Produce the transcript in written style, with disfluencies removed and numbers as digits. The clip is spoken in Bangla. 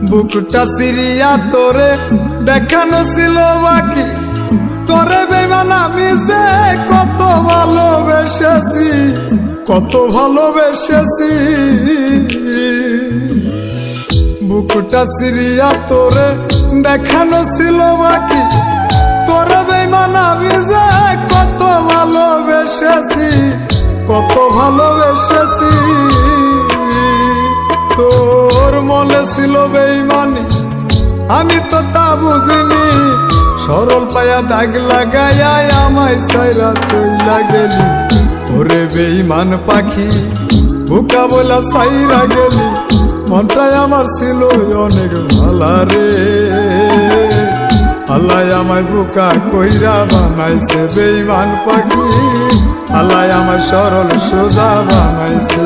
বুকটা সিরিয়া তোরে দেখানো ছিল বাকি, তোরে বেমান আমি যে কত ভালোবেসেছি, কত ভালোবেসেছি। বুকটা সিরিয়া তোরে দেখানো ছিল বাকি, তোরে বেমান আমি যে কত ভালোবেসেছি, কত ভালোবেসেছি। তোর মনে ছিল বেইমানি, আমি তো তা বুঝিনি। সরল পায়া দাগ লাগাইয়া আমায় সাইরা চইলা গেলি, ওরে বেইমান পাখি বুকা বলা সাইরা গেলি। মনটাই আমার ছিল অনেক ভালা রে, আল্লাহ আমায় বুকা কইরা বানাইছে বেইমান পাখি, আল্লাহ আমায় সরল সোজা বানাইছে।